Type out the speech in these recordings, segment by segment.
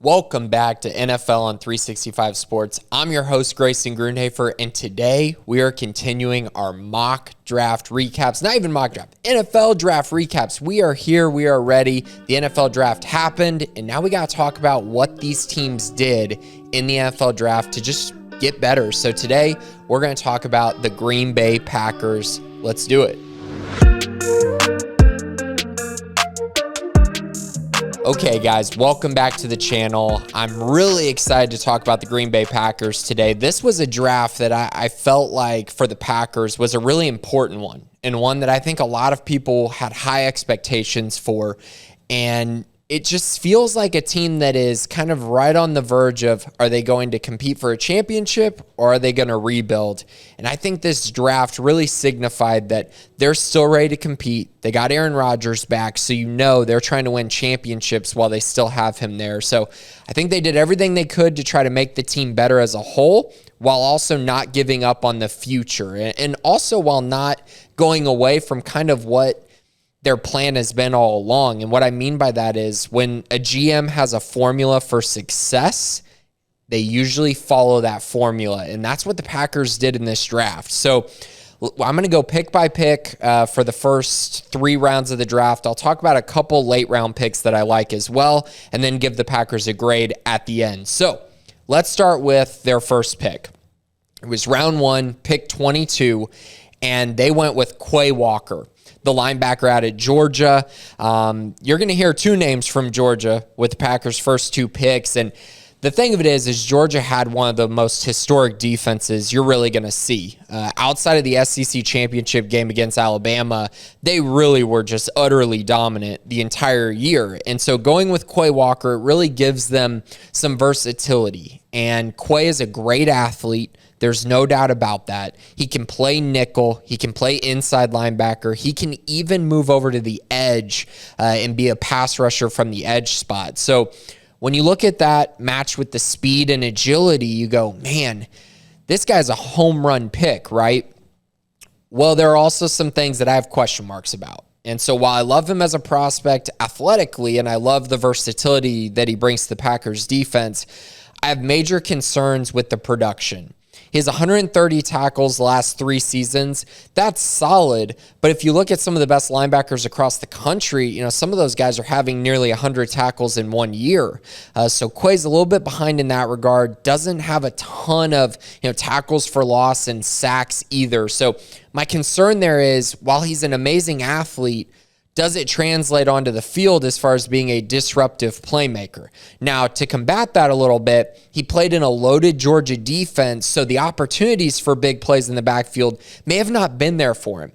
Welcome back to NFL on 365 Sports. I'm your host, Grayson, and today we are continuing our mock draft recaps. Not even mock draft, NFL draft recaps. We are here, we are ready. The NFL draft happened, and now we got to talk about what these teams did in the NFL draft to just get better. So today we're going to talk about the Green Bay Packers. Let's do it. Okay, guys, welcome back to the channel. I'm really excited to talk about the Green Bay Packers today. This was a draft that I felt like for the Packers was a really important one, and one that I think a lot of people had high expectations for. And it just feels like a team that is kind of right on the verge of, are they going to compete for a championship or are they going to rebuild? And I think this draft really signified that they're still ready to compete. They got Aaron Rodgers back, so you know they're trying to win championships while they still have him there. So I think they did everything they could to try to make the team better as a whole, while also not giving up on the future. And also while not going away from kind of what their plan has been all along. And what I mean by that is when a GM has a formula for success, they usually follow that formula. And that's what the Packers did in this draft. So I'm going to go pick by pick for the first 3 rounds of the draft. I'll talk about a couple late round picks that I like as well, and then give the Packers a grade at the end. So let's start with their first pick. It was round 1, pick 22, and they went with Quay, the linebacker out of Georgia. You're going to hear 2 names from Georgia with the Packers' first 2 picks. And the thing of it is Georgia had one of the most historic defenses you're really going to see. Outside of the SEC championship game against Alabama, they really were just utterly dominant the entire year. And so going with Quay Walker, it really gives them some versatility. And Quay is a great athlete. There's no doubt about that. He can play nickel. He can play inside linebacker. He can even move over to the edge and be a pass rusher from the edge spot. So when you look at that matched with the speed and agility, you go, man, this guy's a home run pick, right? Well, there are also some things that I have question marks about. And so while I love him as a prospect athletically, and I love the versatility that he brings to the Packers defense, I have major concerns with the production. He has 130 tackles the last 3 seasons. That's solid. But if you look at some of the best linebackers across the country, some of those guys are having nearly 100 tackles in 1 year. So Quay's a little bit behind in that regard. Doesn't have a ton of tackles for loss and sacks either. So my concern there is, while he's an amazing athlete, does it translate onto the field as far as being a disruptive playmaker? Now, to combat that a little bit, he played in a loaded Georgia defense, so the opportunities for big plays in the backfield may have not been there for him.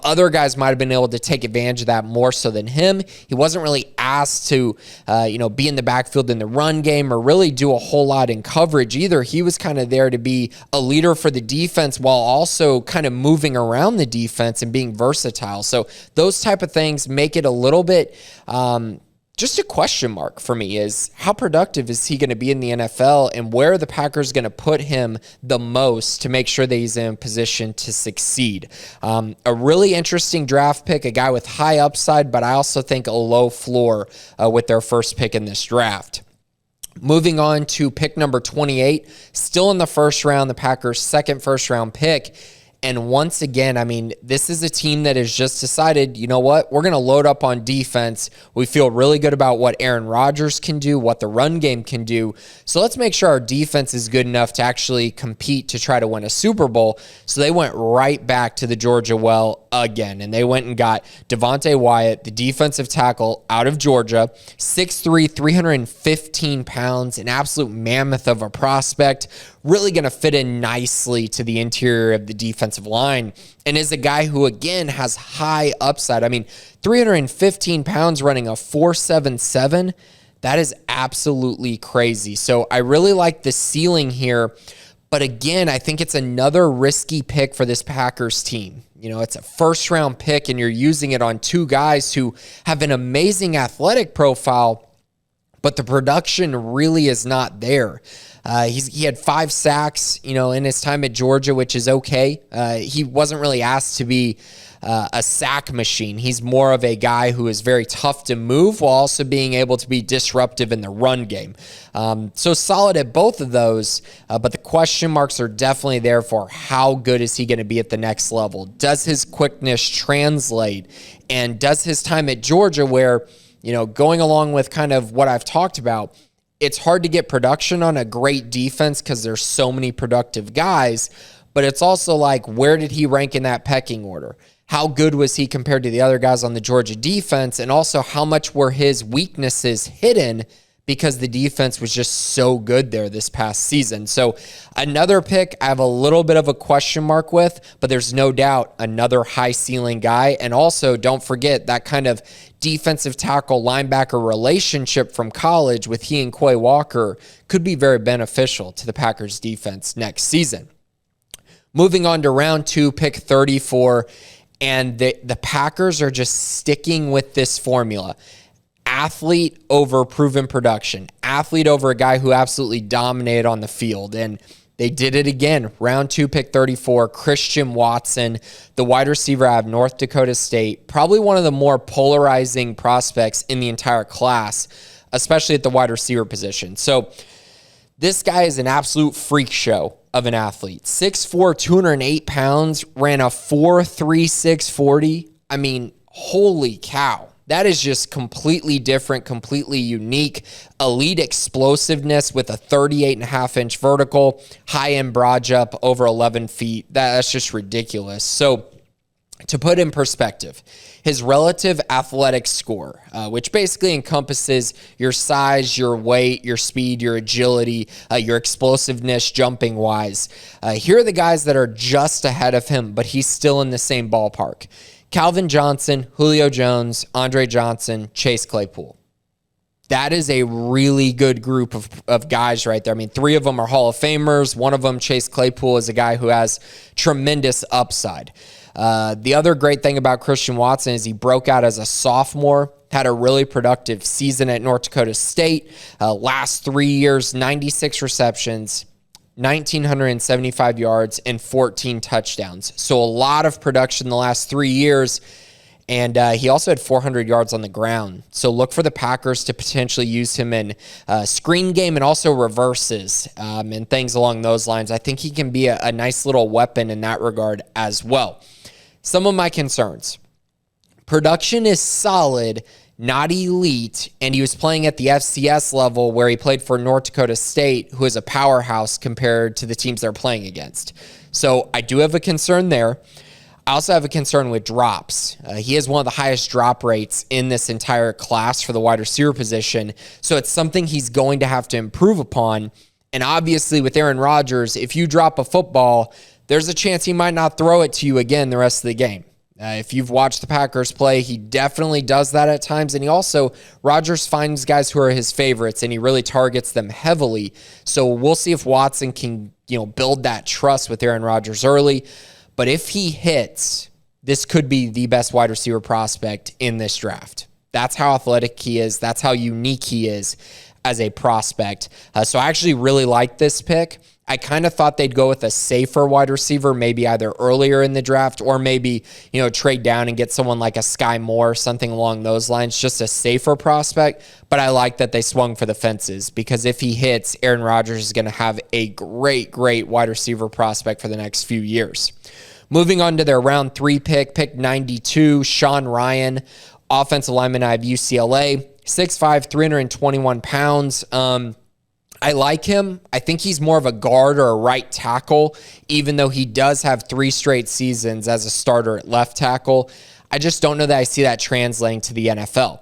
Other guys might have been able to take advantage of that more so than him. He wasn't really asked to, be in the backfield in the run game or really do a whole lot in coverage either. He was kind of there to be a leader for the defense while also kind of moving around the defense and being versatile. So those type of things make it a little bit just a question mark for me, is how productive is he going to be in the NFL, and where are the Packers going to put him the most to make sure that he's in position to succeed. A really interesting draft pick, a guy with high upside, but I also think a low floor with their first pick in this draft. Moving on to pick number 28, still in the first round, the Packers' second first-round pick. And once again, this is a team that has just decided, you know what, we're going to load up on defense. We feel really good about what Aaron Rodgers can do, what the run game can do. So let's make sure our defense is good enough to actually compete to try to win a Super Bowl. So they went right back to the Georgia well again, and they went and got Devonte Wyatt, the defensive tackle out of Georgia, 6'3", 315 pounds, an absolute mammoth of a prospect, really going to fit in nicely to the interior of the defensive line, and is a guy who, again, has high upside. 315 pounds running a 4.77, that is absolutely crazy. So I really like the ceiling here, but again, I think it's another risky pick for this Packers team. It's a first-round pick, and you're using it on 2 guys who have an amazing athletic profile, but the production really is not there. He had 5 sacks, in his time at Georgia, which is okay. He wasn't really asked to be a sack machine. He's more of a guy who is very tough to move while also being able to be disruptive in the run game. So solid at both of those, but the question marks are definitely there for how good is he going to be at the next level? Does his quickness translate? And does his time at Georgia, where, going along with kind of what I've talked about, it's hard to get production on a great defense because there's so many productive guys, but it's also like, where did he rank in that pecking order? How good was he compared to the other guys on the Georgia defense? And also, how much were his weaknesses hidden because the defense was just so good there this past season? So another pick I have a little bit of a question mark with, but there's no doubt another high ceiling guy. And also, don't forget that kind of defensive tackle linebacker relationship from college with he and Quay Walker could be very beneficial to the Packers defense next season. Moving on to round 2, pick 34, and the Packers are just sticking with this formula. Athlete over proven production. Athlete over a guy who absolutely dominated on the field. And they did it again. Round 2, pick 34, Christian Watson, the wide receiver out of North Dakota State. Probably one of the more polarizing prospects in the entire class, especially at the wide receiver position. So this guy is an absolute freak show of an athlete. 6'4", 208 pounds, ran a 4.36 40. I mean, holy cow. That is just completely different, completely unique. Elite explosiveness with a 38.5-inch vertical, high-end broad jump over 11 feet. That's just ridiculous. So to put in perspective, his relative athletic score, which basically encompasses your size, your weight, your speed, your agility, your explosiveness jumping-wise. Here are the guys that are just ahead of him, but he's still in the same ballpark. Calvin Johnson, Julio Jones, Andre Johnson, Chase Claypool. That is a really good group of guys right there. I mean, 3 of them are Hall of Famers. One of them, Chase Claypool, is a guy who has tremendous upside. The other great thing about Christian Watson is he broke out as a sophomore, had a really productive season at North Dakota State. Last 3 years, 96 receptions, 1,975 yards, and 14 touchdowns. So a lot of production the last 3 years. And he also had 400 yards on the ground. So look for the Packers to potentially use him in screen game and also reverses and things along those lines. I think he can be a nice little weapon in that regard as well. Some of my concerns. Production is solid, not elite, and he was playing at the FCS level where he played for North Dakota State, who is a powerhouse compared to the teams they're playing against. So I do have a concern there. I also have a concern with drops. He has one of the highest drop rates in this entire class for the wide receiver position, so it's something he's going to have to improve upon. And obviously with Aaron Rodgers, if you drop a football, there's a chance he might not throw it to you again the rest of the game. If you've watched the Packers play, he definitely does that at times. And he also, Rodgers finds guys who are his favorites, and he really targets them heavily. So we'll see if Watson can, build that trust with Aaron Rodgers early. But if he hits, this could be the best wide receiver prospect in this draft. That's how athletic he is. That's how unique he is as a prospect. So I actually really like this pick. I kind of thought they'd go with a safer wide receiver, maybe either earlier in the draft or maybe, trade down and get someone like a Sky Moore, something along those lines, just a safer prospect. But I like that they swung for the fences because if he hits, Aaron Rodgers is going to have a great, great wide receiver prospect for the next few years. Moving on to their round 3 pick 92, Sean Ryan, offensive lineman out of UCLA, 6'5", 321 pounds. I like him. I think he's more of a guard or a right tackle, even though he does have 3 straight seasons as a starter at left tackle. I just don't know that I see that translating to the NFL.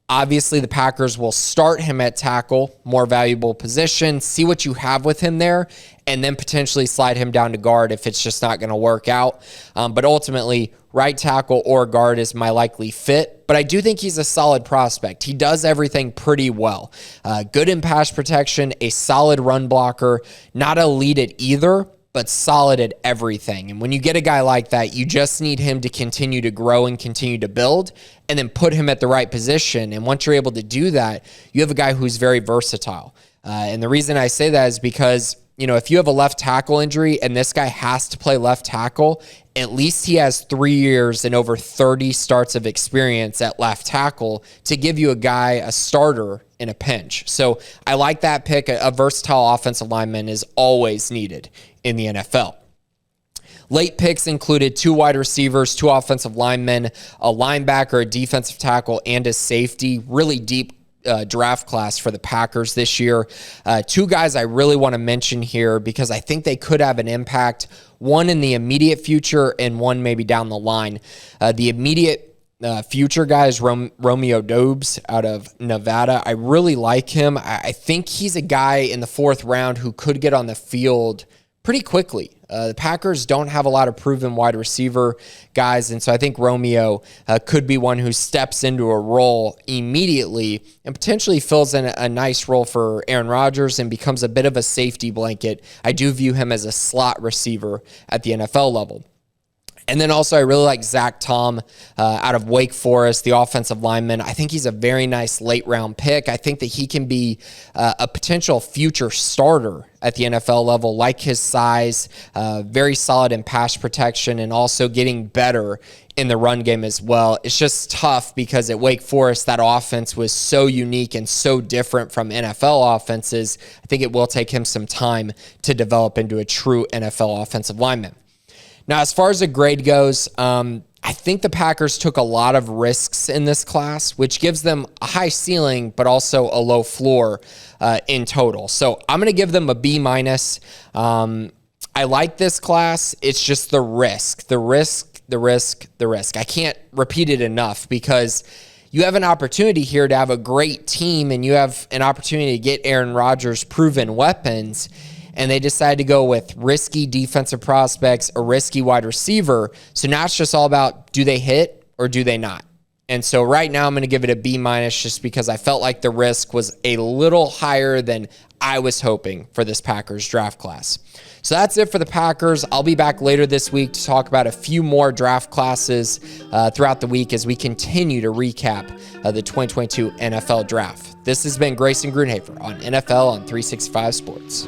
Obviously, the Packers will start him at tackle, more valuable position, see what you have with him there, and then potentially slide him down to guard if it's just not going to work out. But ultimately, right tackle or guard is my likely fit. But I do think he's a solid prospect. He does everything pretty well. Good in pass protection, a solid run blocker, not elite at either, but solid at everything. And when you get a guy like that, you just need him to continue to grow and continue to build and then put him at the right position. And once you're able to do that, you have a guy who's very versatile. And the reason I say that is because if you have a left tackle injury and this guy has to play left tackle, at least he has 3 years and over 30 starts of experience at left tackle to give you a starter in a pinch. So I like that pick. A versatile offensive lineman is always needed in the NFL. Late picks included 2 wide receivers, 2 offensive linemen, a linebacker, a defensive tackle, and a safety. Really deep draft class for the Packers this year. 2 guys I really want to mention here because I think they could have an impact, one in the immediate future and one maybe down the line. The immediate future guy is Romeo Doubs out of Nevada. I really like him. I think he's a guy in the 4th round who could get on the field pretty quickly. The Packers don't have a lot of proven wide receiver guys, and so I think Romeo could be one who steps into a role immediately and potentially fills in a nice role for Aaron Rodgers and becomes a bit of a safety blanket. I do view him as a slot receiver at the NFL level. And then also I really like Zach Tom out of Wake Forest, the offensive lineman. I think he's a very nice late round pick. I think that he can be a potential future starter at the NFL level, like his size, very solid in pass protection, and also getting better in the run game as well. It's just tough because at Wake Forest, that offense was so unique and so different from NFL offenses. I think it will take him some time to develop into a true NFL offensive lineman. Now, as far as the grade goes, I think the Packers took a lot of risks in this class, which gives them a high ceiling, but also a low floor in total. So I'm going to give them a B-. I like this class. It's just the risk. I can't repeat it enough because you have an opportunity here to have a great team and you have an opportunity to get Aaron Rodgers' proven weapons, and they decided to go with risky defensive prospects, a risky wide receiver. So now it's just all about, do they hit or do they not? And so right now I'm going to give it a B- just because I felt like the risk was a little higher than I was hoping for this Packers draft class. So that's it for the Packers. I'll be back later this week to talk about a few more draft classes throughout the week as we continue to recap the 2022 NFL Draft. This has been Grayson Grunhafer on NFL on 365 Sports.